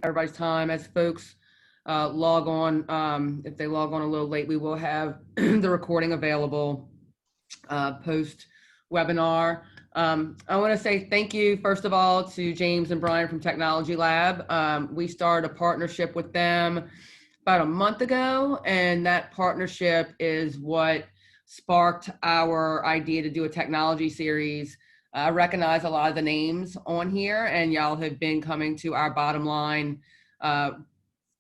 everybody's time as folks log on. If they log on a little late, we will have the recording available post webinar. I want to say thank you, first of all, to James and Brian from Technology Lab. We started a partnership with them about a month ago, and that partnership is what sparked our idea to do a technology series. I recognize a lot of the names on here, and y'all have been coming to our bottom line uh,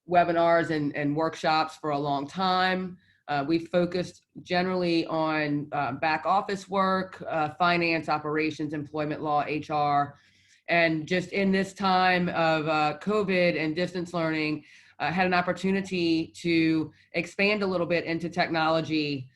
webinars and workshops for a long time. We've focused generally on back office work, finance, operations, employment law, HR. And just in this time of COVID and distance learning, had an opportunity to expand a little bit into technology.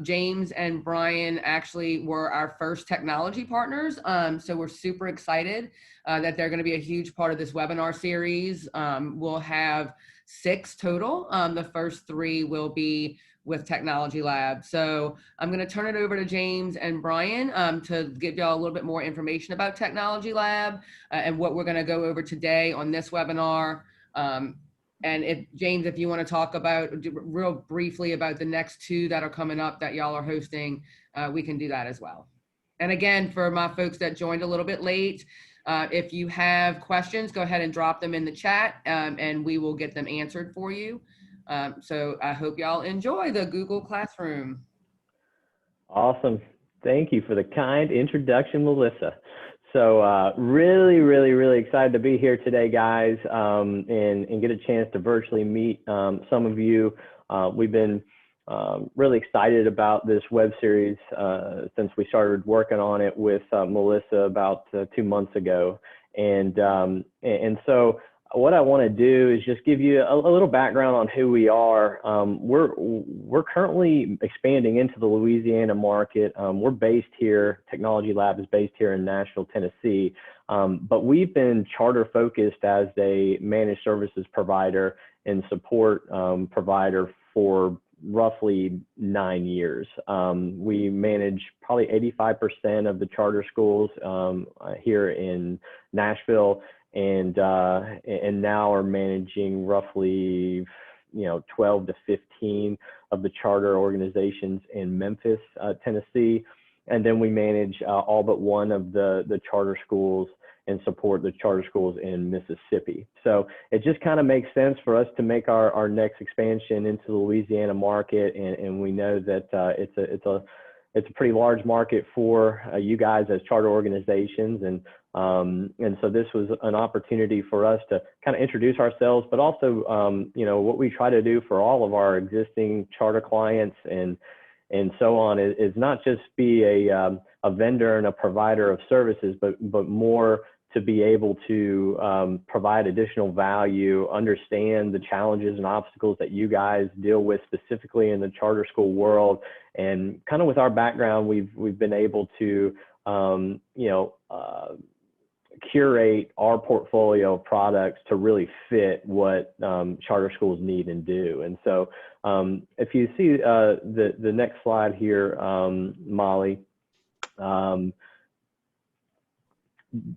James and Brian actually were our first technology partners. So we're super excited that they're going to be a huge part of this webinar series. We'll have 6 total. The first 3 will be with Technology Lab. So I'm going to turn it over to James and Brian to give y'all a little bit more information about Technology Lab and what we're going to go over today on this webinar. And if James, if you want to talk about real briefly about the next 2 that are coming up that y'all are hosting, we can do that as well. And again, for my folks that joined a little bit late, if you have questions, go ahead and drop them in the chat and we will get them answered for you. So I hope y'all enjoy the Google Classroom. Awesome. Thank you for the kind introduction, Melissa. So really excited to be here today, guys, and get a chance to virtually meet some of you. We've been really excited about this web series since we started working on it with Melissa about 2 months ago. And so what I want to do is just give you a little background on who we are. We're currently expanding into the Louisiana market. We're based here. Technology Lab is based here in Nashville, Tennessee. But we've been charter focused as a managed services provider and support provider for roughly 9 years. We manage probably 85% of the charter schools here in Nashville, and now are managing roughly 12 to 15 of the charter organizations in Memphis, Tennessee, and then we manage all but one of the charter schools and support the charter schools in Mississippi. So it just kind of makes sense for us to make our next expansion into the Louisiana market, and we know that it's a pretty large market for you guys as charter organizations, and so this was an opportunity for us to kind of introduce ourselves, but also what we try to do for all of our existing charter clients and so on is not just be a vendor and a provider of services, but more to be able to provide additional value, understand the challenges and obstacles that you guys deal with specifically in the charter school world. And kind of with our background, we've been able to curate our portfolio of products to really fit what charter schools need and do. And so if you see the next slide here, Molly,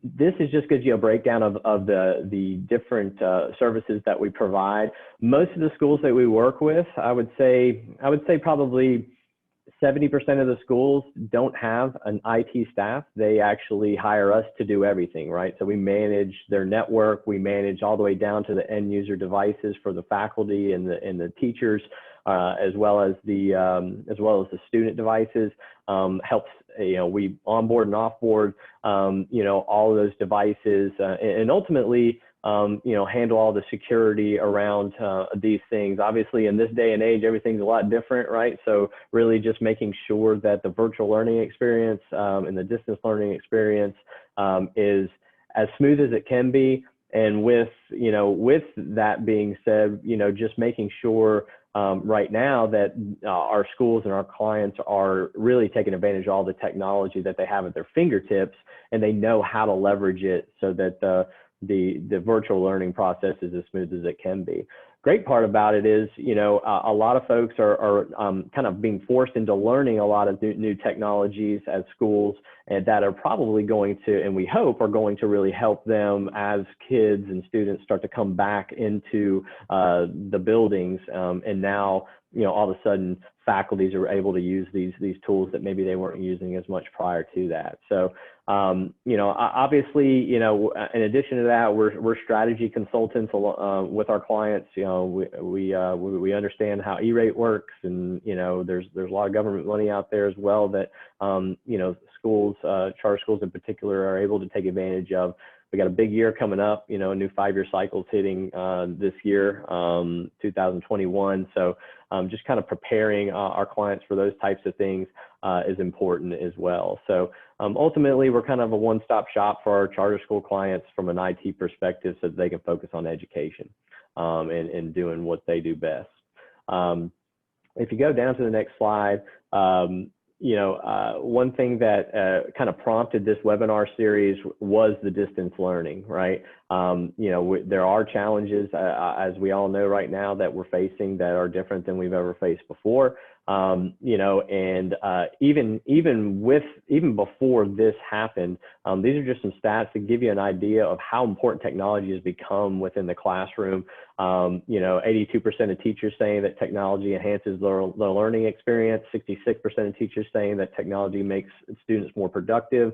this is just gives you a breakdown of the different services that we provide. Most of the schools that we work with, I would say probably 70% of the schools don't have an IT staff. They actually hire us to do everything, right? So we manage their network, we manage all the way down to the end user devices for the faculty and the teachers, as well as the student devices. Helps, we onboard and offboard, all of those devices, and ultimately, handle all the security around these things. Obviously, in this day and age, everything's a lot different, right? So really just making sure that the virtual learning experience and the distance learning experience is as smooth as it can be. And with that being said, just making sure right now that our schools and our clients are really taking advantage of all the technology that they have at their fingertips, and they know how to leverage it so that the virtual learning process is as smooth as it can be. great part about it is, a lot of folks are kind of being forced into learning a lot of new technologies at schools, and that are probably going to, and we hope are going to really help them as kids and students start to come back into the buildings. And now, all of a sudden faculties are able to use these tools that maybe they weren't using as much prior to that. So, obviously, in addition to that, we're strategy consultants with our clients. We understand how E-rate works, and there's a lot of government money out there as well that schools, charter schools in particular, are able to take advantage of. We got a big year coming up, a new 5-year cycle's hitting this year, 2021. So just kind of preparing our clients for those types of things is important as well. So ultimately, we're kind of a one-stop shop for our charter school clients from an IT perspective, so that they can focus on education and doing what they do best. If you go down to the next slide, one thing that kind of prompted this webinar series was the distance learning, right? There are challenges, as we all know right now, that we're facing that are different than we've ever faced before. Even before this happened, these are just some stats to give you an idea of how important technology has become within the classroom. 82% of teachers saying that technology enhances their learning experience. 66% of teachers saying that technology makes students more productive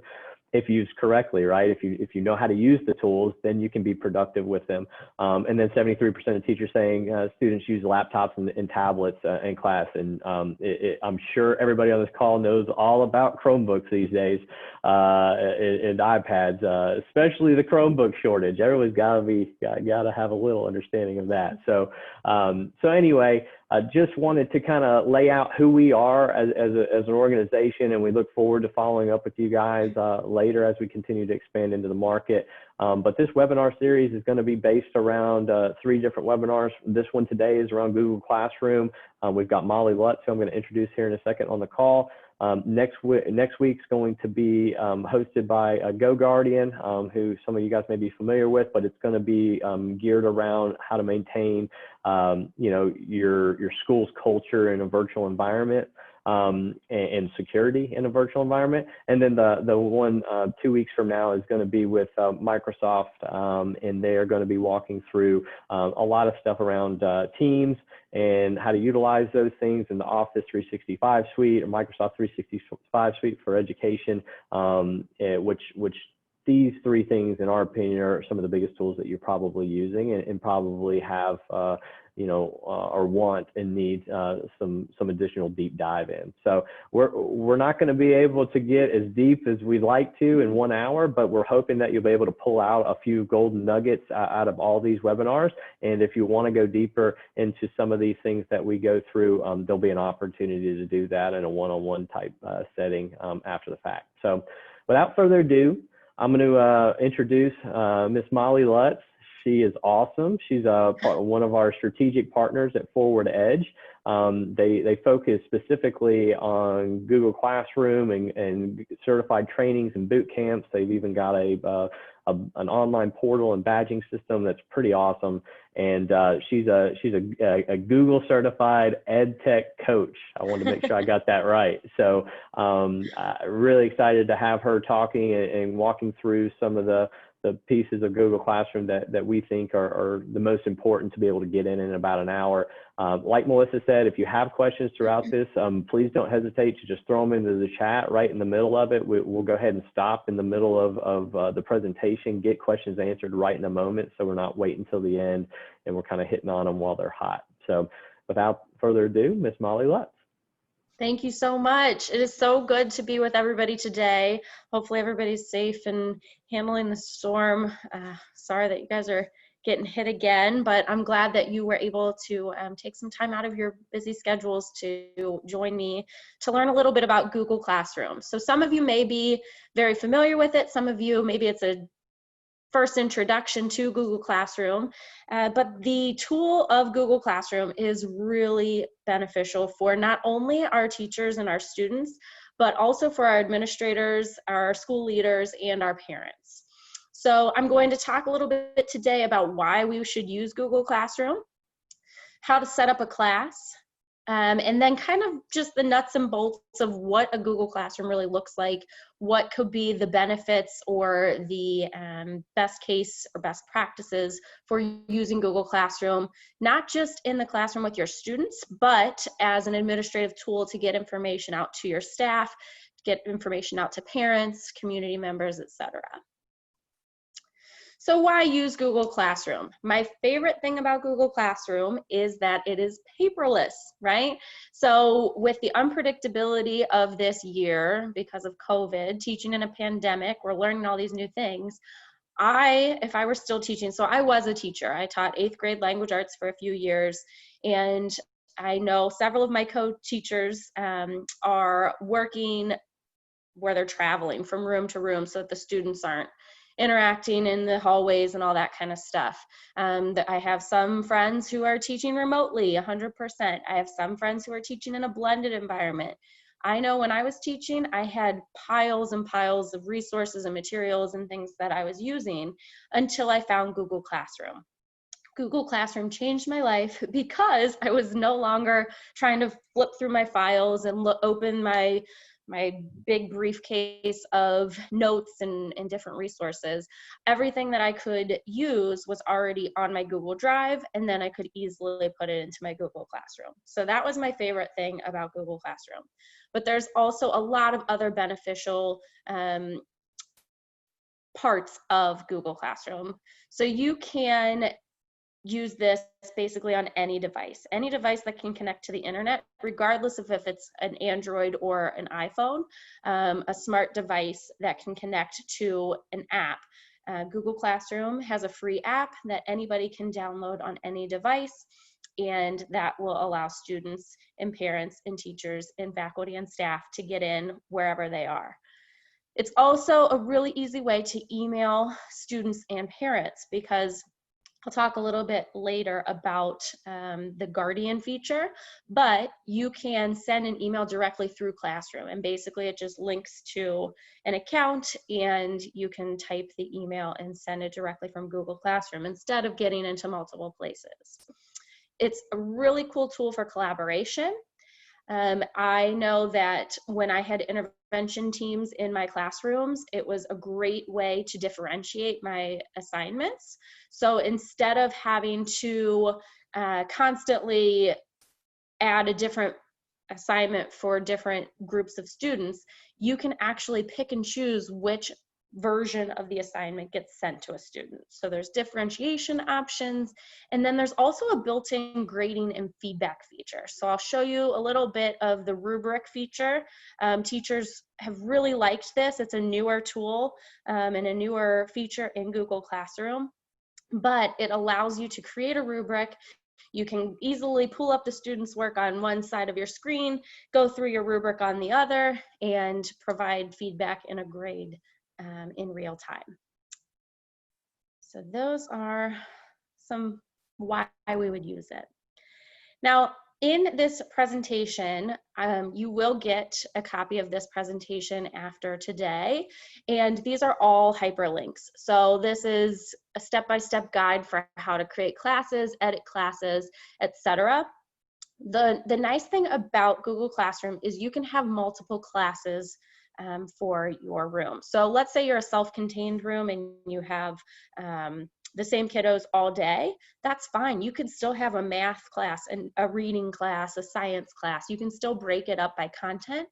if used correctly, right? If you know how to use the tools, then you can be productive with them. And then 73% of teachers saying students use laptops and tablets in class. And I'm sure everybody on this call knows all about Chromebooks these days and iPads, especially the Chromebook shortage. Everybody's got to have a little understanding of that. So anyway, I just wanted to kind of lay out who we are as an organization, and we look forward to following up with you guys later as we continue to expand into the market. But this webinar series is going to be based around 3 different webinars. This one today is around Google Classroom. We've got Molly Lutz, who I'm going to introduce here in a second on the call. Next week's going to be hosted by GoGuardian, who some of you guys may be familiar with, but it's going to be geared around how to maintain, your school's culture in a virtual environment, and security in a virtual environment. And then the one 2 weeks from now is going to be with Microsoft, and they are going to be walking through a lot of stuff around Teams and how to utilize those things in the Office 365 suite or Microsoft 365 suite for education, which these 3 things, in our opinion, are some of the biggest tools that you're probably using and probably have, or want and need some additional deep dive in. So we're not going to be able to get as deep as we'd like to in 1 hour, but we're hoping that you'll be able to pull out a few golden nuggets out of all these webinars. And if you want to go deeper into some of these things that we go through, there'll be an opportunity to do that in a one-on-one type setting after the fact. So without further ado, I'm going to introduce Miss Molly Lutz. She is awesome. She's one of our strategic partners at Forward Edge. They focus specifically on Google Classroom and certified trainings and boot camps. They've even got an online portal and badging system that's pretty awesome. And she's a Google certified ed tech coach. I wanted to make sure I got that right. So really excited to have her talking and walking through some of the pieces of Google Classroom that we think are the most important to be able to get in about an hour. Like Melissa said, if you have questions throughout this, please don't hesitate to just throw them into the chat right in the middle of it. We'll go ahead and stop in the middle of the presentation, get questions answered right in a moment, so we're not waiting until the end and we're kind of hitting on them while they're hot. So without further ado, Miss Molly Lutz. Thank you so much. It is so good to be with everybody today. Hopefully everybody's safe and handling the storm. Sorry that you guys are getting hit again, but I'm glad that you were able to take some time out of your busy schedules to join me to learn a little bit about Google Classroom. So some of you may be very familiar with it. Some of you, maybe it's a first introduction to Google Classroom, but the tool of Google Classroom is really beneficial for not only our teachers and our students, but also for our administrators, our school leaders, and our parents. So I'm going to talk a little bit today about why we should use Google Classroom. how to set up a class, and then kind of just the nuts and bolts of what a Google Classroom really looks like, what could be the benefits or the best case or best practices for using Google Classroom, not just in the classroom with your students, but as an administrative tool to get information out to your staff, get information out to parents, community members, etc. So why use Google Classroom? My favorite thing about Google Classroom is that it is paperless, right? So with the unpredictability of this year because of COVID, teaching in a pandemic, we're learning all these new things. If I were still teaching, so I was a teacher. I taught 8th grade language arts for a few years, and I know several of my co-teachers are working where they're traveling from room to room so that the students aren't interacting in the hallways and all that kind of stuff. I have some friends who are teaching remotely 100%. I have some friends who are teaching in a blended environment. I know when I was teaching, I had piles and piles of resources and materials and things that I was using until I found Google Classroom. Google Classroom changed my life because I was no longer trying to flip through my files and open my big briefcase of notes and different resources. Everything that I could use was already on my Google Drive, and then I could easily put it into my Google Classroom. So that was my favorite thing about Google Classroom. But there's also a lot of other beneficial parts of Google Classroom. So you can use this basically on any device that can connect to the internet, regardless of if it's an Android or an iPhone, a smart device that can connect to an app. Google Classroom has a free app that anybody can download on any device, and that will allow students and parents and teachers and faculty and staff to get in wherever they are. It's also a really easy way to email students and parents, because I'll talk a little bit later about the Guardian feature, but you can send an email directly through Classroom, and basically it just links to an account and you can type the email and send it directly from Google Classroom instead of getting into multiple places. It's a really cool tool for collaboration. I know that when I had intervention teams in my classrooms, it was a great way to differentiate my assignments. So instead of having to constantly add a different assignment for different groups of students, you can actually pick and choose which version of the assignment gets sent to a student. So there's differentiation options, and then there's also a built-in grading and feedback feature. So I'll show you a little bit of the rubric feature. Teachers have really liked this. It's a newer tool and a newer feature in Google Classroom, but it allows you to create a rubric. You can easily pull up the students' work on one side of your screen, go through your rubric on the other, and provide feedback and a grade in real time. So those are some why we would use it. Now, in this presentation, you will get a copy of this presentation after today, and these are all hyperlinks. So this is a step-by-step guide for how to create classes, edit classes, etc. The nice thing about Google Classroom is you can have multiple classes for your room. So let's say you're a self-contained room and you have the same kiddos all day. That's fine. You could still have a math class and a reading class, a science class. You can still break it up by content.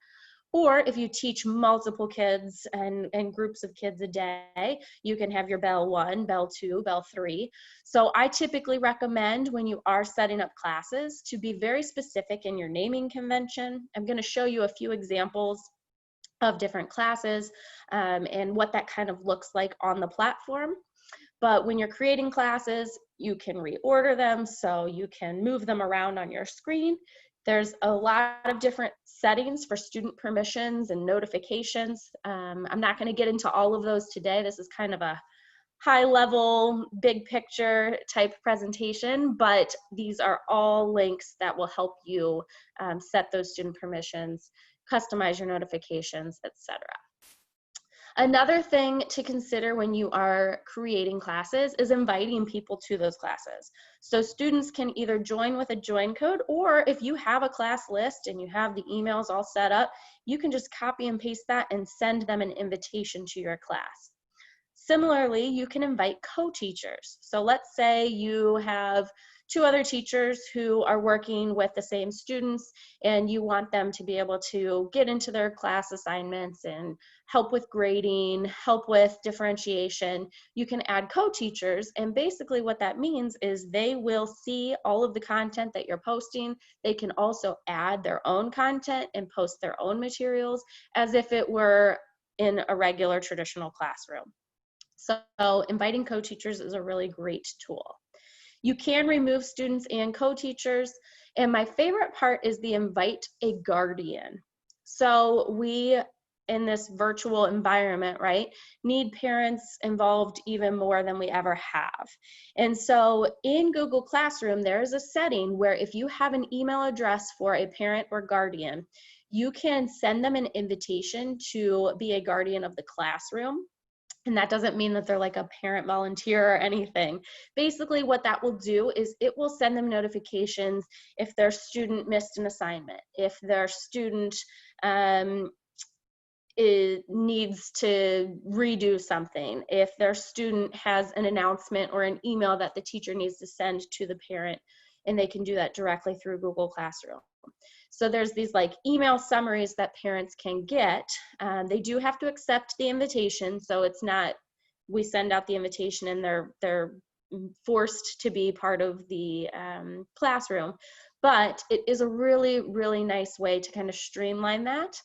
Or if you teach multiple kids and groups of kids a day, you can have your Bell 1, Bell 2, Bell 3. So I typically recommend when you are setting up classes to be very specific in your naming convention. I'm going to show you a few examples of different classes and what that kind of looks like on the platform. But when you're creating classes, you can reorder them, so you can move them around on your screen. There's a lot of different settings for student permissions and notifications. I'm not going to get into all of those today. This is kind of a high level, big picture type presentation, but these are all links that will help you set those student permissions, customize your notifications, etc. Another thing to consider when you are creating classes is inviting people to those classes. So students can either join with a join code, or if you have a class list and you have the emails all set up, you can just copy and paste that and send them an invitation to your class. Similarly, you can invite co-teachers. So let's say you have 2 other teachers who are working with the same students, and you want them to be able to get into their class assignments and help with grading, help with differentiation. You can add co-teachers, and basically what that means is they will see all of the content that you're posting. They can also add their own content and post their own materials as if it were in a regular traditional classroom. So inviting co-teachers is a really great tool. You can remove students and co-teachers. And my favorite part is the invite a guardian. So we, in this virtual environment, right, need parents involved even more than we ever have. And so in Google Classroom, there is a setting where if you have an email address for a parent or guardian, you can send them an invitation to be a guardian of the classroom. And that doesn't mean that they're like a parent volunteer or anything. Basically, what that will do is it will send them notifications if their student missed an assignment, if their student needs to redo something, if their student has an announcement or an email that the teacher needs to send to the parent, and they can do that directly through Google Classroom. So there's these like email summaries that parents can get. They do have to accept the invitation, so it's not we send out the invitation and they're forced to be part of the classroom. But it is a really, really nice way to kind of streamline that.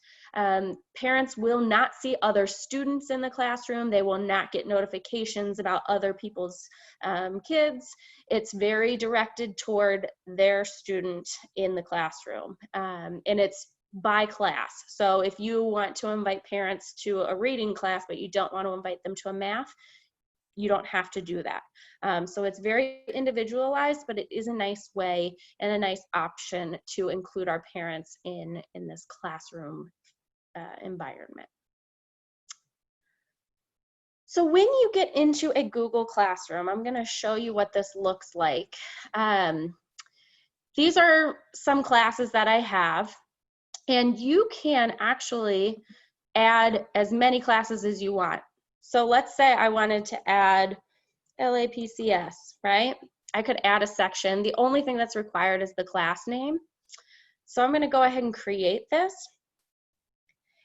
Parents will not see other students in the classroom. They will not get notifications about other people's kids. It's very directed toward their student in the classroom. And it's by class. So if you want to invite parents to a reading class, but you don't want to invite them to a math, you don't have to do that. So it's very individualized, but it is a nice way and a nice option to include our parents in this classroom environment. So when you get into a Google Classroom, I'm going to show you what this looks like. These are some classes that I have, and you can actually add as many classes as you want. So let's say I wanted to add LAPCS, right? I could add a section. The only thing that's required is the class name. So I'm going to go ahead and create this.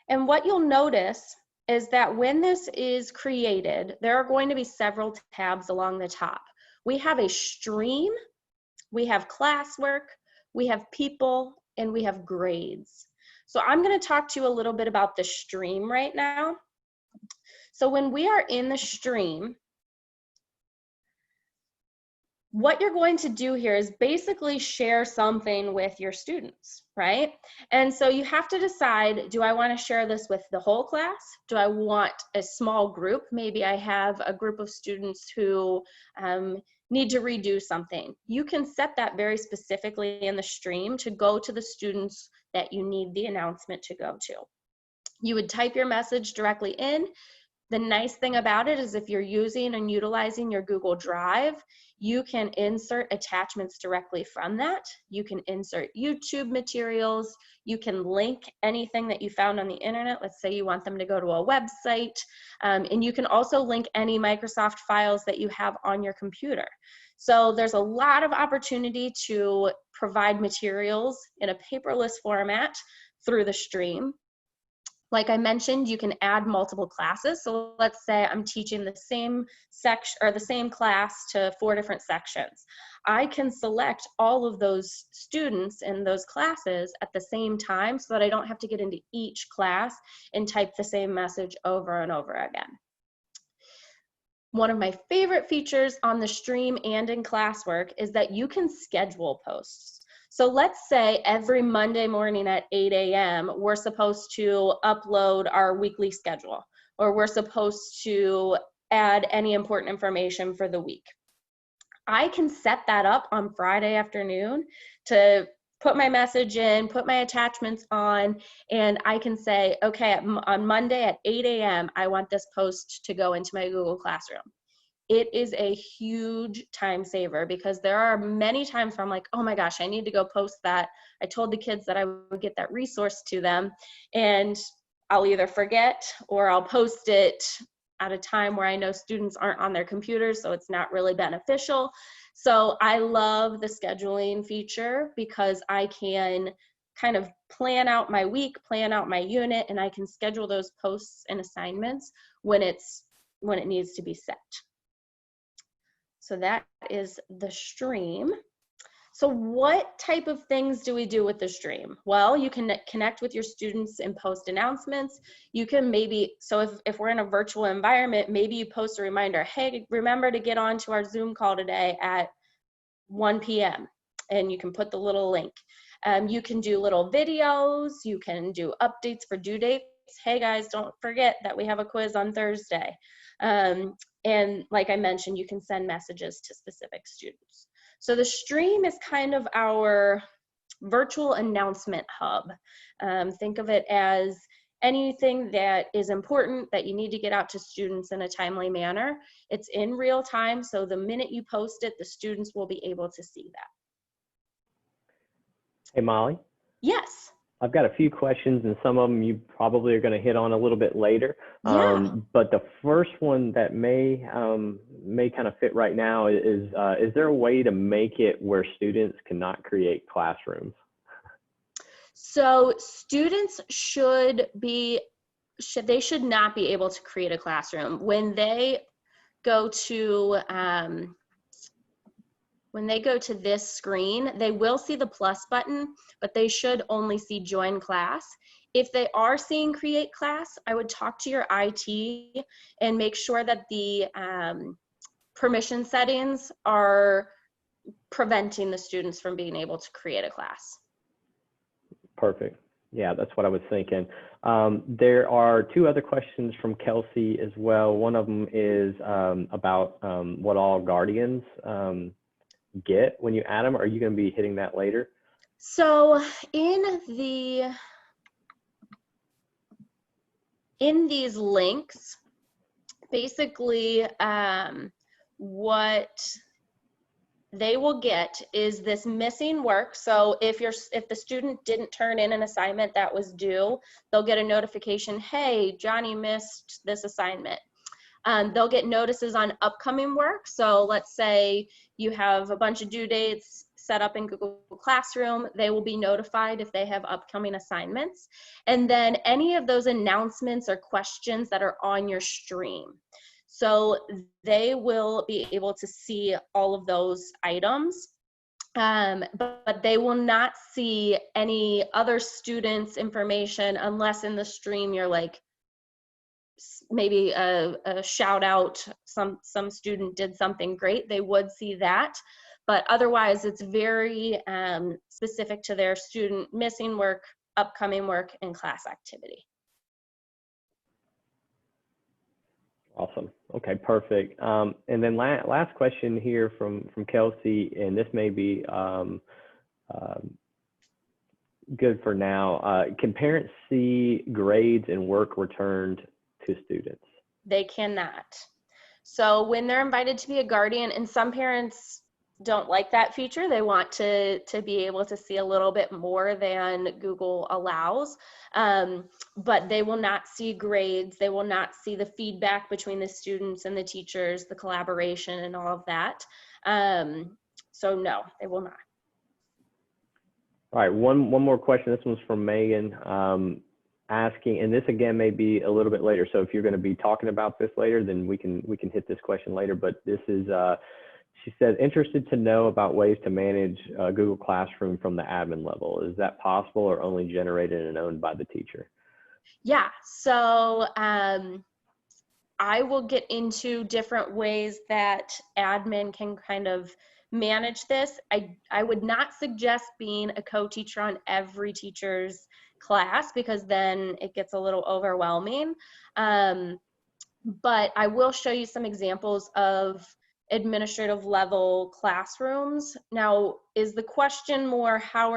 And what you'll notice is that when this is created, there are going to be several tabs along the top. We have a stream, we have classwork, we have people, and we have grades. So I'm going to talk to you a little bit about the stream right now. So when we are in the stream, what you're going to do here is basically share something with your students, right? And so you have to decide, do I want to share this with the whole class? Do I want a small group? Maybe I have a group of students who need to redo something. You can set that very specifically in the stream to go to the students that you need the announcement to go to. You would type your message directly in. The nice thing about it is if you're using and utilizing your Google Drive, you can insert attachments directly from that. You can insert YouTube materials. You can link anything that you found on the internet. Let's say you want them to go to a website. And you can also link any Microsoft files that you have on your computer. So there's a lot of opportunity to provide materials in a paperless format through the stream. Like I mentioned, you can add multiple classes. So let's say I'm teaching the same section or the same class to 4 different sections. I can select all of those students in those classes at the same time so that I don't have to get into each class and type the same message over and over again. One of my favorite features on the stream and in classwork is that you can schedule posts. So let's say every Monday morning at 8 a.m., we're supposed to upload our weekly schedule, or we're supposed to add any important information for the week. I can set that up on Friday afternoon to put my message in, put my attachments on, and I can say, okay, on Monday at 8 a.m., I want this post to go into my Google Classroom. It is a huge time saver because there are many times where I'm like, oh my gosh, I need to go post that. I told the kids that I would get that resource to them, and I'll either forget or I'll post it at a time where I know students aren't on their computers, so it's not really beneficial. So I love the scheduling feature because I can kind of plan out my week, plan out my unit, and I can schedule those posts and assignments when it needs to be set. So that is the stream. So what type of things do we do with the stream? Well, you can connect with your students and post announcements. You can maybe, so if we're in a virtual environment, maybe you post a reminder, hey, remember to get on to our Zoom call today at 1 p.m. and you can put the little link. You can do little videos. You can do updates for due dates. Hey guys, don't forget that we have a quiz on Thursday. And like I mentioned, you can send messages to specific students. So the stream is kind of our virtual announcement hub. Think of it as anything that is important that you need to get out to students in a timely manner. It's in real time, so the minute you post it, the students will be able to see that. Hey, Molly. Yes. I've got a few questions, and some of them you probably are going to hit on a little bit later. Yeah. But the first one that may kind of fit right now is there a way to make it where students cannot create classrooms? So students should not be able to create a classroom. When they go to this screen, they will see the plus button, but they should only see join class. If they are seeing create class, I would talk to your IT and make sure that the permission settings are preventing the students from being able to create a class. Perfect. Yeah, that's what I was thinking. There are two other questions from Kelsey as well. One of them is about what all guardians get when you add them. Are you going to be hitting that later? So in these links, basically what they will get is this missing work. So if the student didn't turn in an assignment that was due, they'll get a notification, hey, Johnny missed this assignment. They'll get notices on upcoming work. So let's say you have a bunch of due dates set up in Google Classroom. They will be notified if they have upcoming assignments. And then any of those announcements or questions that are on your stream. So they will be able to see all of those items, but they will not see any other students' information unless in the stream you're like, maybe a shout out, some student did something great, they would see that. But otherwise, it's very specific to their student missing work, upcoming work, and class activity. Awesome. Okay, perfect. And then last question here from Kelsey, and this may be good for now. Can parents see grades and work returned to students? They cannot. So when they're invited to be a guardian, and some parents don't like that feature, they want to be able to see a little bit more than Google allows, but they will not see grades, they will not see the feedback between the students and the teachers, the collaboration and all of that. So no, they will not. All right, one more question. This one's from Megan, asking, and this again may be a little bit later, so if you're going to be talking about this later, then we can hit this question later, but this is she says, interested to know about ways to manage Google Classroom from the admin level. Is that possible or only generated and owned by the teacher? Yeah, so I will get into different ways that admin can kind of manage this. I would not suggest being a co-teacher on every teacher's class because then it gets a little overwhelming. But I will show you some examples of administrative level classrooms. Now, is the question more how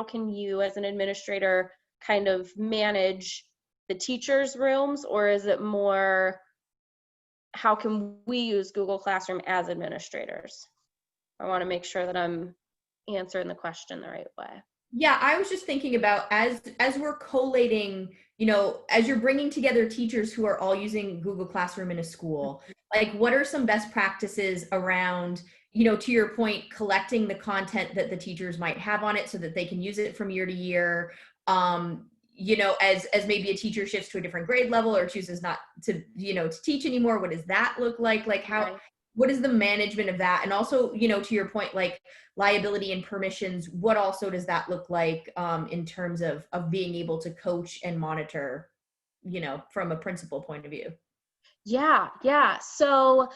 can you as an administrator kind of manage the teachers' rooms, or is it more how can we use Google Classroom as administrators? I want to make sure that I'm answering the question the right way. Yeah, I was just thinking about as we're collating, as you're bringing together teachers who are all using Google Classroom in a school, like what are some best practices around, to your point, collecting the content that the teachers might have on it so that they can use it from year to year. As maybe a teacher shifts to a different grade level or chooses not to, to teach anymore, what does that look like? Like how, Right. What is the management of that? And also, to your point, like liability and permissions, what also does that look like in terms of being able to coach and monitor, from a principal point of view? Yeah. So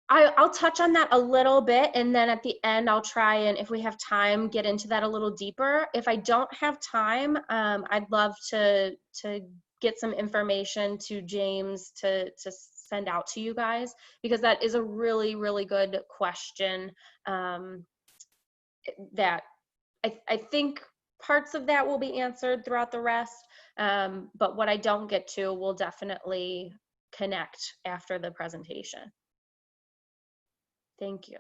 I'll touch on that a little bit, and then at the end, I'll try and, if we have time, get into that a little deeper. If I don't have time, I'd love to get some information to James to send out to you guys, because that is a really, really good question that I think parts of that will be answered throughout the rest, but what I don't get to, we'll definitely connect after the presentation. Thank you.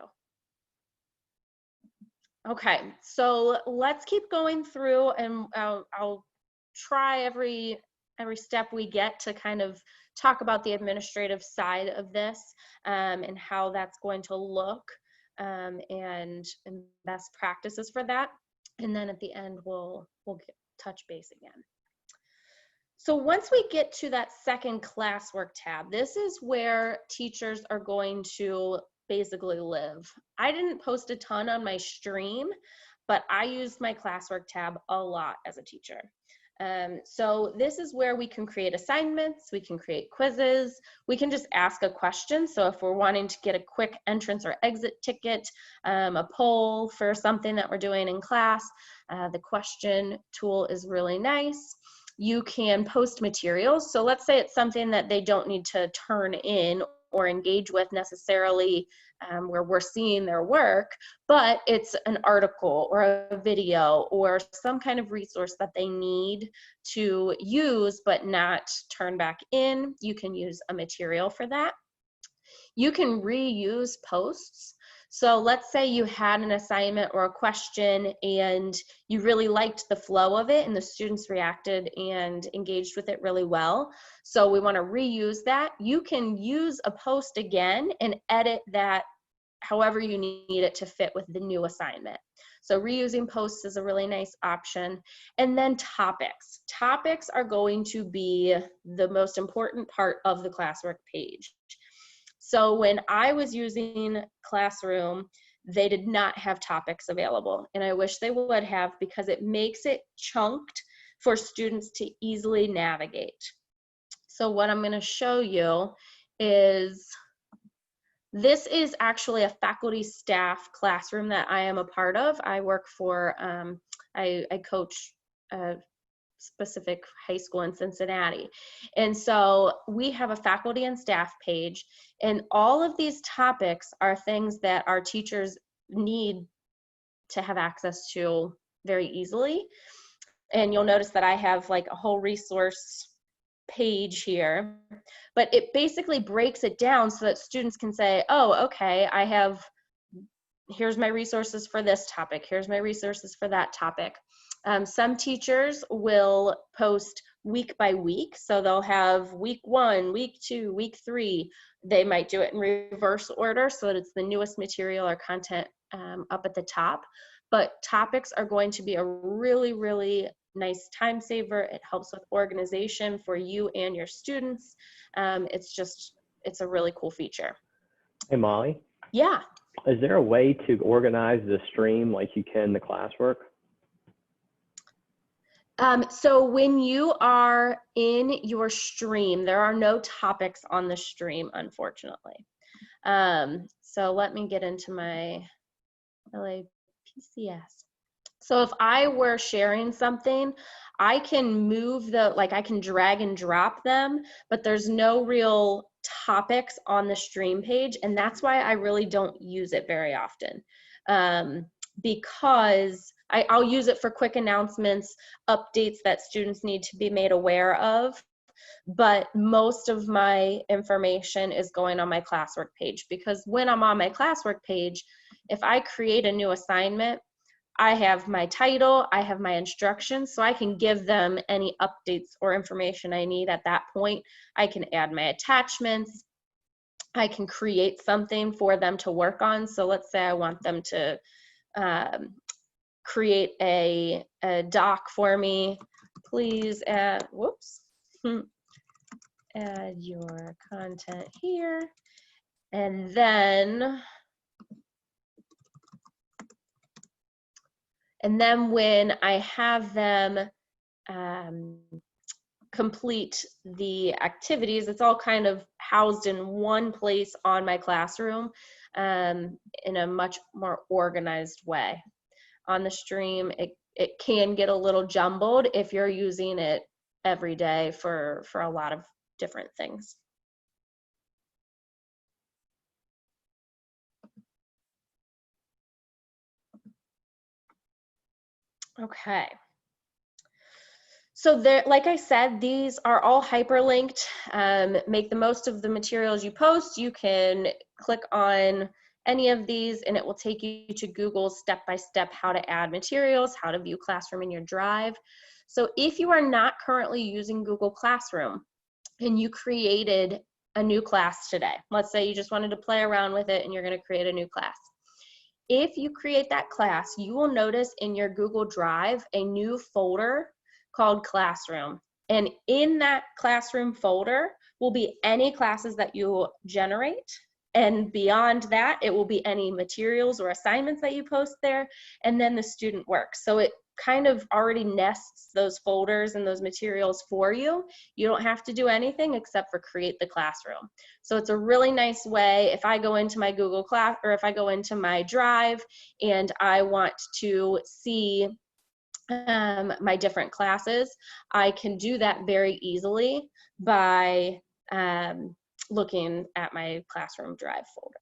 Okay, so let's keep going through, and I'll try every step we get to kind of talk about the administrative side of this and how that's going to look and best practices for that. And then at the end, we'll touch base again. So once we get to that second classwork tab, this is where teachers are going to basically live. I didn't post a ton on my stream, but I used my classwork tab a lot as a teacher. So this is where we can create assignments, we can create quizzes, we can just ask a question. So if we're wanting to get a quick entrance or exit ticket, a poll for something that we're doing in class, the question tool is really nice. You can post materials. So let's say it's something that they don't need to turn in or engage with necessarily where we're seeing their work, but it's an article or a video or some kind of resource that they need to use but not turn back in. You can use a material for that. You can reuse posts. So let's say you had an assignment or a question and you really liked the flow of it and the students reacted and engaged with it really well. So we want to reuse that. You can use a post again and edit that however you need it to fit with the new assignment. So reusing posts is a really nice option. And then topics. Topics are going to be the most important part of the classwork page. So when I was using Classroom, they did not have topics available. And I wish they would have, because it makes it chunked for students to easily navigate. So what I'm going to show you is, this is actually a faculty staff classroom that I am a part of. I work for, I coach a specific high school in Cincinnati. And so we have a faculty and staff page, and all of these topics are things that our teachers need to have access to very easily. And you'll notice that I have like a whole resource page here, but it basically breaks it down so that students can say, oh, okay, here's my resources for this topic, here's my resources for that topic. Some teachers will post week by week, so they'll have week 1, week 2, week 3. They might do it in reverse order so that it's the newest material or content up at the top. But topics are going to be a really, really nice time saver. It helps with organization for you and your students. It's a really cool feature. Hey, Molly? Yeah. Is there a way to organize the stream like you can the classwork? So when you are in your stream, there are no topics on the stream, unfortunately. So let me get into my LAPCS. So if I were sharing something, I can move I can drag and drop them, but there's no real topics on the stream page, and that's why I really don't use it very often, because I'll use it for quick announcements, updates that students need to be made aware of, but most of my information is going on my classwork page, because when I'm on my classwork page, if I create a new assignment, I have my title, I have my instructions, so I can give them any updates or information I need at that point. I can add my attachments. I can create something for them to work on. So let's say I want them to create a doc for me. Please add, add your content here. And then when I have them complete the activities, it's all kind of housed in one place on my classroom in a much more organized way. On the stream, it can get a little jumbled if you're using it every day for a lot of different things. Okay. So there, like I said, these are all hyperlinked. Make the most of the materials you post. You can click on any of these and it will take you to Google's step-by-step how to add materials, how to view Classroom in your Drive. So if you are not currently using Google Classroom and you created a new class today, let's say you just wanted to play around with it and you're going to create a new class. If you create that class, you will notice in your Google Drive a new folder called Classroom. And in that Classroom folder will be any classes that you generate. And beyond that, it will be any materials or assignments that you post there, and then the student work. So it kind of already nests those folders and those materials for you. You don't have to do anything except for create the classroom. So it's a really nice way. If I go into my Google Class, or if I go into my Drive and I want to see my different classes, I can do that very easily by looking at my Classroom Drive folder.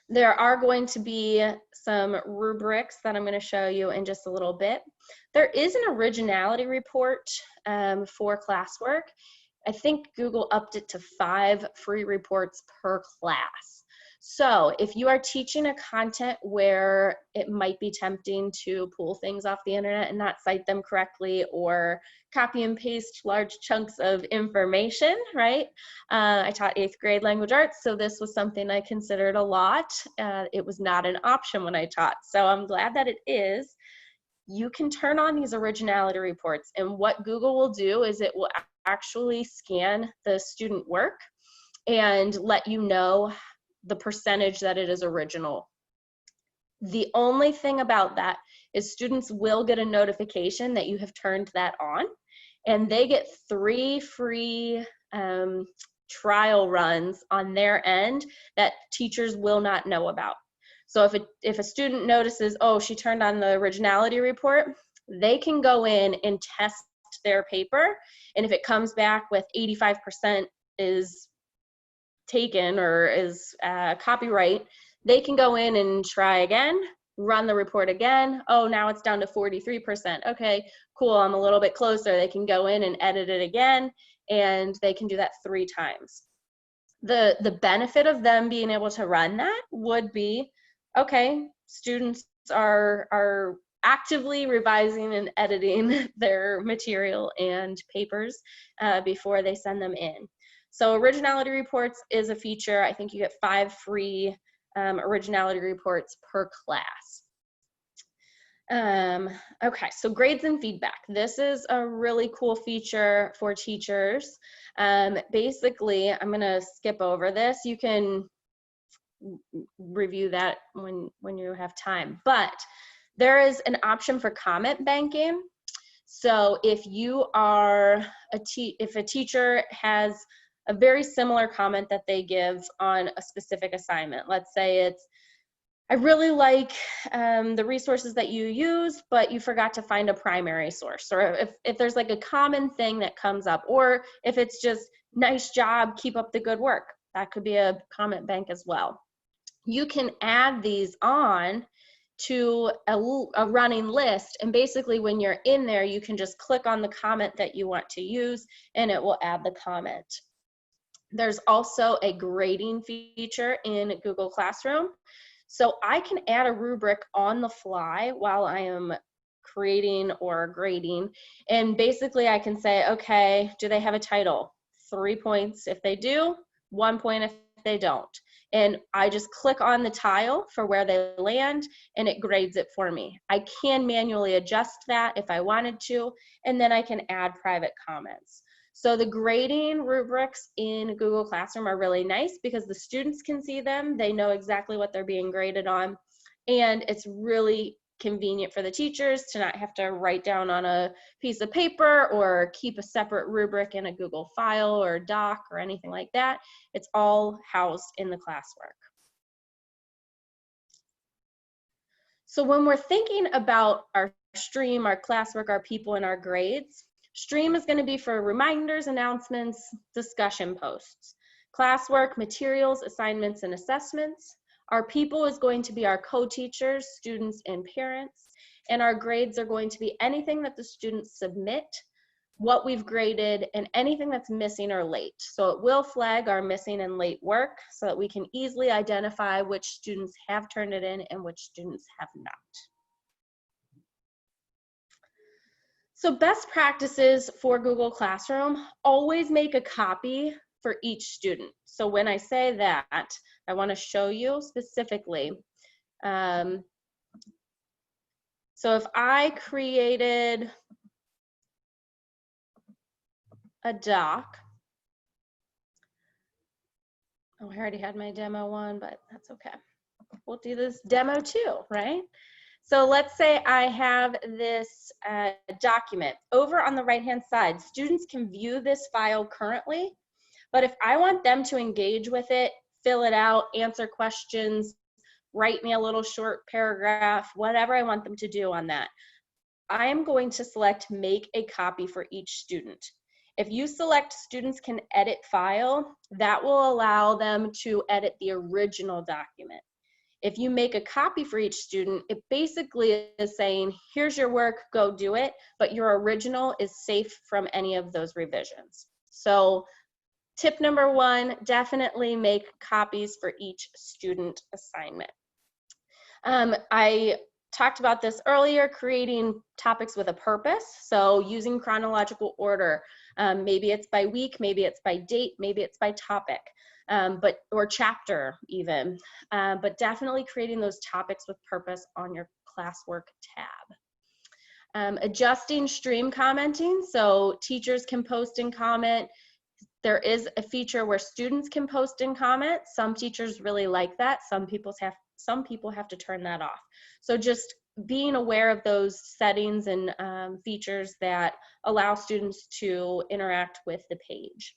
There are going to be some rubrics that I'm going to show you in just a little bit. There is an originality report for classwork. I think Google upped it to 5 free reports per class. So if you are teaching a content where it might be tempting to pull things off the internet and not cite them correctly, or copy and paste large chunks of information, right? I taught 8th grade language arts, so this was something I considered a lot. It was not an option when I taught, so I'm glad that it is. You can turn on these originality reports, and what Google will do is it will actually scan the student work and let you know the percentage that it is original. The only thing about that is students will get a notification that you have turned that on, and they get 3 free trial runs on their end that teachers will not know about. So if a student notices, oh, she turned on the originality report, they can go in and test their paper, and if it comes back with 85% is taken or is copyright, they can go in and try again, run the report again. Oh, now it's down to 43%. Okay, cool, I'm a little bit closer. They can go in and edit it again, and they can do that 3 times. The benefit of them being able to run that would be, okay, students are actively revising and editing their material and papers before they send them in. So originality reports is a feature. I think you get 5 free originality reports per class. Okay, so grades and feedback. This is a really cool feature for teachers. Basically, I'm gonna skip over this. You can review that when you have time, but there is an option for comment banking. So if you are if a teacher has a very similar comment that they give on a specific assignment, let's say it's I really like the resources that you use, but you forgot to find a primary source, or if there's like a common thing that comes up, or if it's just nice job, keep up the good work, that could be a comment bank as well. You can add these on to a running list, and basically when you're in there, you can just click on the comment that you want to use and it will add the comment. There's also a grading feature in Google Classroom. So I can add a rubric on the fly while I am creating or grading. And basically I can say, okay, do they have a title? 3 points if they do, 1 point if they don't. And I just click on the tile for where they land and it grades it for me. I can manually adjust that if I wanted to, and then I can add private comments. So the grading rubrics in Google Classroom are really nice because the students can see them. They know exactly what they're being graded on. And it's really convenient for the teachers to not have to write down on a piece of paper or keep a separate rubric in a Google file or doc or anything like that. It's all housed in the classwork. So when we're thinking about our stream, our classwork, our people, and our grades, stream is going to be for reminders, announcements, discussion posts. Classwork, materials, assignments, and assessments. Our people is going to be our co-teachers, students, and parents. And our grades are going to be anything that the students submit, what we've graded, and anything that's missing or late. So it will flag our missing and late work so that we can easily identify which students have turned it in and which students have not. So best practices for Google Classroom, always make a copy for each student. So when I say that, I want to show you specifically. So if I created a doc, oh, I already had my demo one, but that's okay. We'll do this demo too, right? So let's say I have this document. Over on the right-hand side, students can view this file currently, but if I want them to engage with it, fill it out, answer questions, write me a little short paragraph, whatever I want them to do on that, I am going to select make a copy for each student. If you select students can edit file, that will allow them to edit the original document. If you make a copy for each student, it basically is saying, here's your work, go do it, but your original is safe from any of those revisions. So tip number one, definitely make copies for each student assignment. I talked about this earlier, creating topics with a purpose. So using chronological order, maybe it's by week, maybe it's by date, maybe it's by topic. Or chapter even, but definitely creating those topics with purpose on your classwork tab. Adjusting stream commenting, so teachers can post and comment. There is a feature where students can post and comment. Some teachers really like that. Some people have to turn that off. So just being aware of those settings and features that allow students to interact with the page.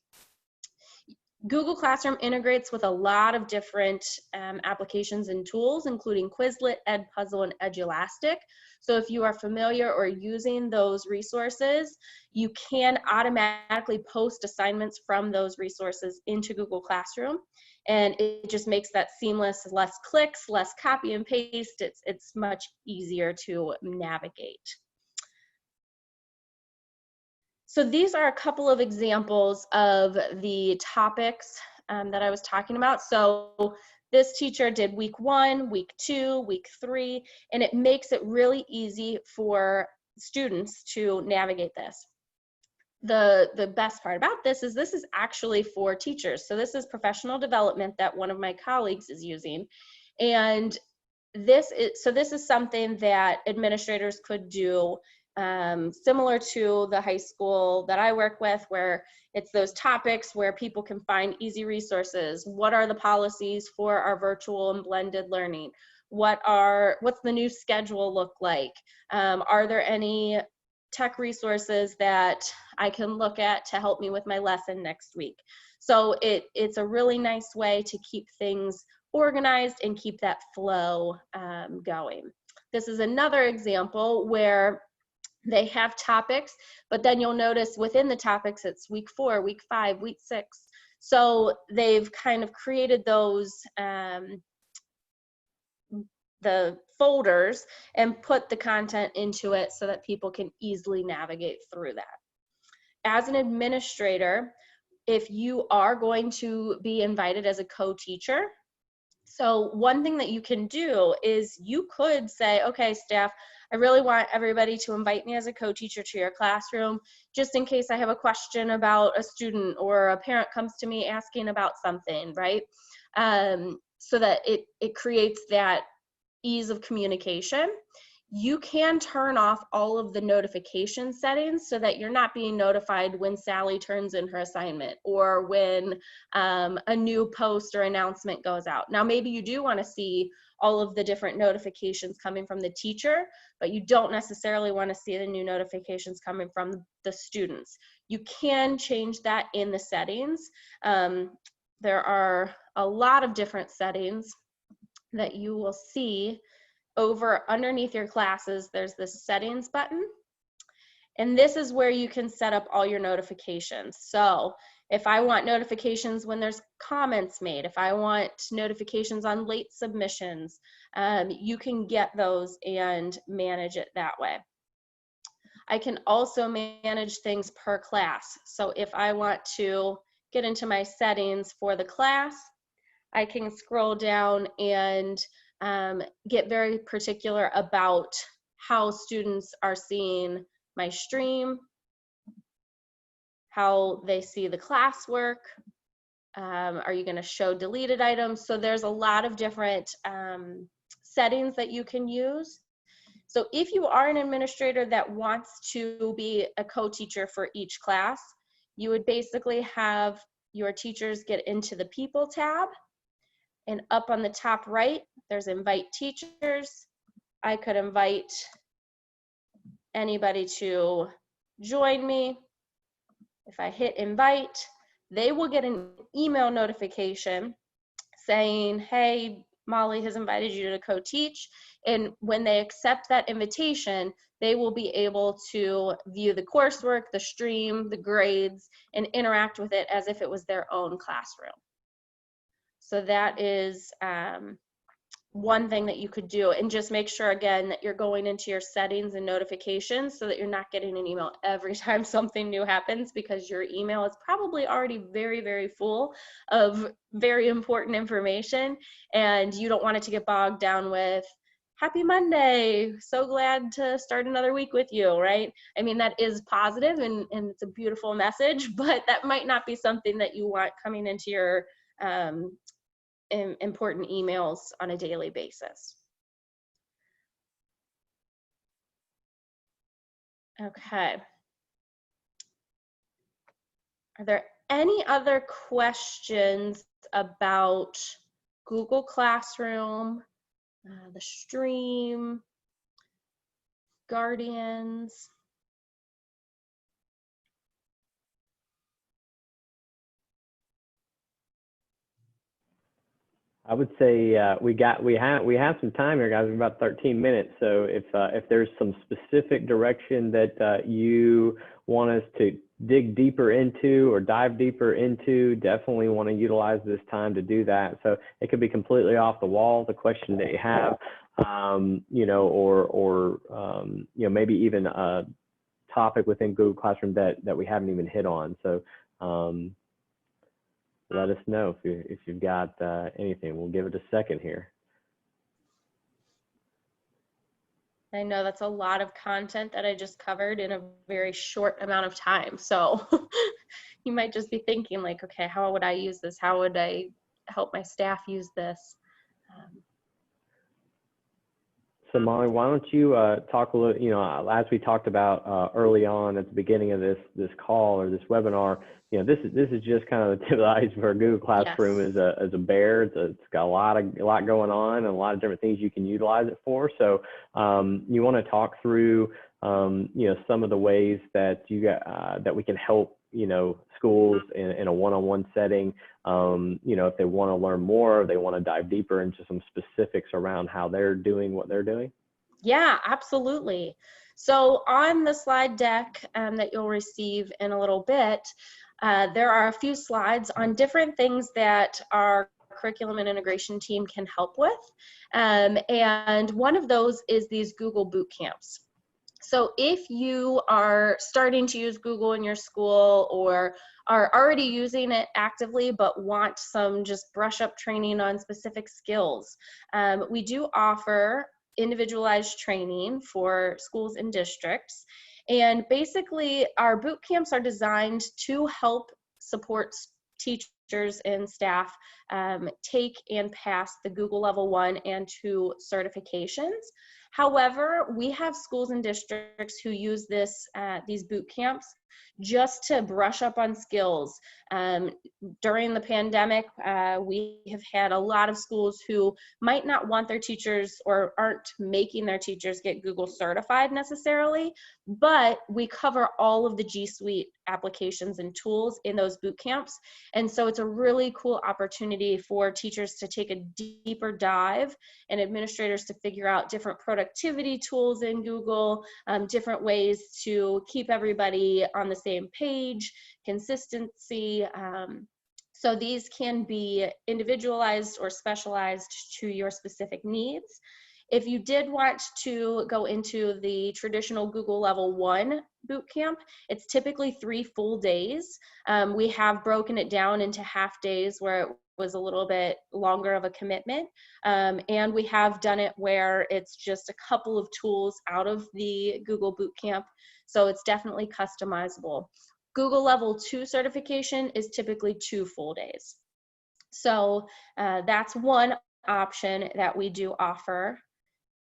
Google Classroom integrates with a lot of different applications and tools, including Quizlet, Edpuzzle, and Edulastic. So if you are familiar or using those resources, you can automatically post assignments from those resources into Google Classroom. And it just makes that seamless, less clicks, less copy and paste. It's much easier to navigate. So these are a couple of examples of the topics that I was talking about. So this teacher did week 1, week 2, week 3, and it makes it really easy for students to navigate this. The best part about this is actually for teachers. So this is professional development that one of my colleagues is using. And this is something that administrators could do similar to the high school that I work with, where it's those topics where people can find easy resources. What are the policies for our virtual and blended learning? What's the new schedule look like? Are there any tech resources that I can look at to help me with my lesson next week? So it's a really nice way to keep things organized and keep that flow going. This is another example where they have topics, but then you'll notice within the topics, it's week 4, week 5, week 6. So they've kind of created those, the folders, and put the content into it so that people can easily navigate through that. As an administrator, if you are going to be invited as a co-teacher, so one thing that you can do is you could say, okay, staff, I really want everybody to invite me as a co-teacher to your classroom, just in case I have a question about a student or a parent comes to me asking about something, right? So that it creates that ease of communication. You can turn off all of the notification settings so that you're not being notified when Sally turns in her assignment or when a new post or announcement goes out. Now, maybe you do want to see all of the different notifications coming from the teacher, but you don't necessarily want to see the new notifications coming from the students. You can change that in the settings. There are a lot of different settings that you will see over underneath your classes. There's this settings button, and this is where you can set up all your notifications. So if I want notifications when there's comments made, if I want notifications on late submissions, you can get those and manage it that way. I can also manage things per class. So if I want to get into my settings for the class, I can scroll down and get very particular about how students are seeing my stream, how they see the classwork. Are you going to show deleted items? So there's a lot of different settings that you can use. So if you are an administrator that wants to be a co-teacher for each class, you would basically have your teachers get into the People tab. And up on the top right, there's invite teachers. I could invite anybody to join me. If I hit invite, they will get an email notification saying, hey, Molly has invited you to co-teach. And when they accept that invitation, they will be able to view the coursework, the stream, the grades, and interact with it as if it was their own classroom. So that is one thing that you could do, and just make sure again that you're going into your settings and notifications so that you're not getting an email every time something new happens, because your email is probably already very, very full of very important information, and you don't want it to get bogged down with happy Monday, so glad to start another week with you, right? I mean, that is positive and it's a beautiful message, but that might not be something that you want coming into your important emails on a daily basis. Okay. Are there any other questions about Google Classroom, the stream, Guardians? I would say we have some time here, guys. We're about 13 minutes. So if there's some specific direction that you want us to dig deeper into or dive deeper into, definitely want to utilize this time to do that. So it could be completely off the wall, the question that you have, you know, or you know, maybe even a topic within Google Classroom that we haven't even hit on. So let us know if you've got anything. We'll give it a second here. I know that's a lot of content that I just covered in a very short amount of time. So you might just be thinking like, okay, how would I use this? How would I help my staff use this? So Molly, why don't you talk a little, you know, as we talked about early on at the beginning of this call or this webinar, you know, this is just kind of the tip of the iceberg. Google Classroom Yes. is a bear. It's got a lot going on and a lot of different things you can utilize it for. So you want to talk through, you know, some of the ways that you got that we can help schools in a one-on-one setting, if they want to learn more, or they want to dive deeper into some specifics around how they're doing what they're doing? Yeah, absolutely. So on the slide deck that you'll receive in a little bit, there are a few slides on different things that our curriculum and integration team can help with. And one of those is these Google boot camps. So if you are starting to use Google in your school, or are already using it actively but want some just brush up training on specific skills, we do offer individualized training for schools and districts. And basically our boot camps are designed to help support teachers and staff take and pass the Google Level 1 and 2 certifications. However, we have schools and districts who use these boot camps just to brush up on skills. During the pandemic, we have had a lot of schools who might not want their teachers, or aren't making their teachers, get Google certified necessarily, but we cover all of the G Suite applications and tools in those boot camps. And so it's a really cool opportunity for teachers to take a deeper dive, and administrators to figure out different productivity tools in Google, different ways to keep everybody on the same page, consistency. So these can be individualized or specialized to your specific needs. If you did want to go into the traditional Google Level 1 boot camp, it's typically 3 full days. We have broken it down into half days where it was a little bit longer of a commitment. And we have done it where it's just a couple of tools out of the Google boot camp. So it's definitely customizable. Google Level 2 certification is typically 2 full days. So that's one option that we do offer.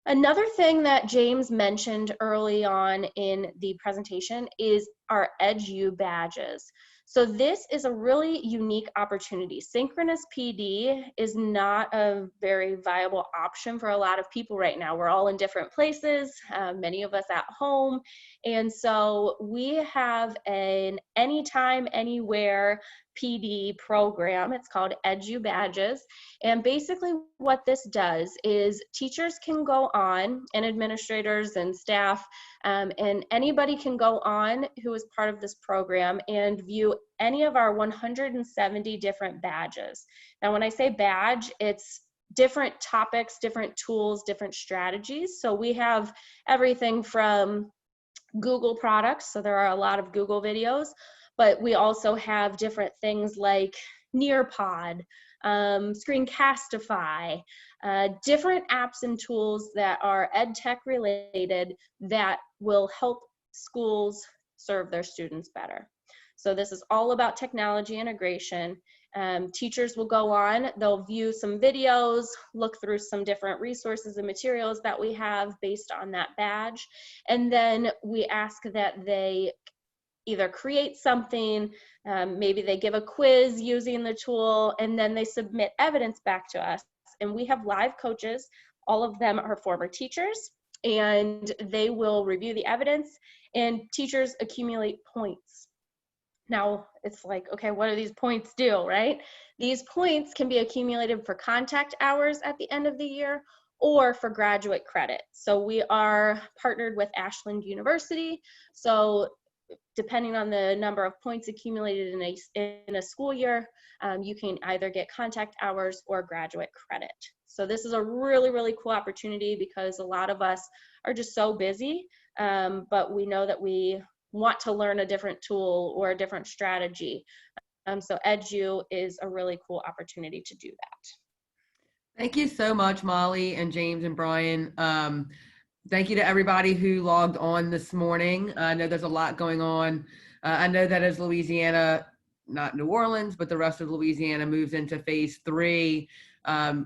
Another thing that James mentioned early on in the presentation is our EdU badges. So this is a really unique opportunity. Synchronous PD is not a very viable option for a lot of people right now. We're all in different places, many of us at home. And so we have an anytime, anywhere PD program. It's called EdU Badges. And basically what this does is teachers can go on, and administrators and staff, and anybody can go on who is part of this program and view any of our 170 different badges. Now, when I say badge, it's different topics, different tools, different strategies. So we have everything from Google products. So there are a lot of Google videos, but we also have different things like Nearpod, Screencastify, different apps and tools that are ed tech related that will help schools serve their students better. So this is all about technology integration. Teachers will go on, they'll view some videos, look through some different resources and materials that we have based on that badge. And then we ask that they either create something, maybe they give a quiz using the tool, and then they submit evidence back to us. And we have live coaches, all of them are former teachers, and they will review the evidence, and teachers accumulate points. Now, it's like, okay, what do these points do, right? These points can be accumulated for contact hours at the end of the year, or for graduate credit. So we are partnered with Ashland University. So depending on the number of points accumulated in a school year, you can either get contact hours or graduate credit. So this is a really, really cool opportunity because a lot of us are just so busy, but we know that we want to learn a different tool or a different strategy. So EdU is a really cool opportunity to do that. Thank you so much, Molly and James and Brian. Thank you to everybody who logged on this morning. I know there's a lot going on. I know that as Louisiana, not New Orleans, but the rest of Louisiana moves into phase 3,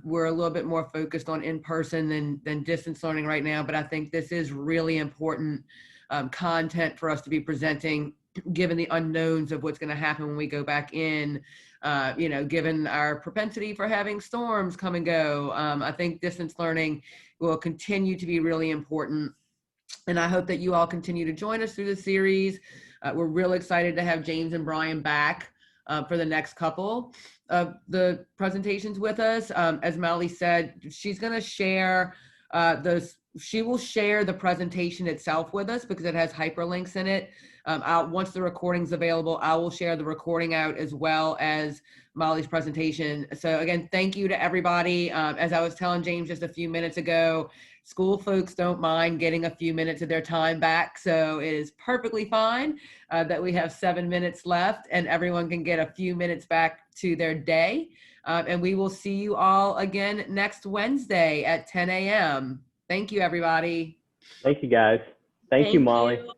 we're a little bit more focused on in-person than distance learning right now, but I think this is really important content for us to be presenting, given the unknowns of what's going to happen when we go back in, given our propensity for having storms come and go. I think distance learning will continue to be really important. And I hope that you all continue to join us through the series. We're real excited to have James and Brian back for the next couple of the presentations with us. As Molly said, she's going to share she will share the presentation itself with us because it has hyperlinks in it. Once the recording's available, I will share the recording out as well as Molly's presentation. So again, thank you to everybody. As I was telling James just a few minutes ago, school folks don't mind getting a few minutes of their time back. So it is perfectly fine that we have 7 minutes left and everyone can get a few minutes back to their day. And we will see you all again next Wednesday at 10 a.m. Thank you, everybody. Thank you, guys. Thank you, Molly. you.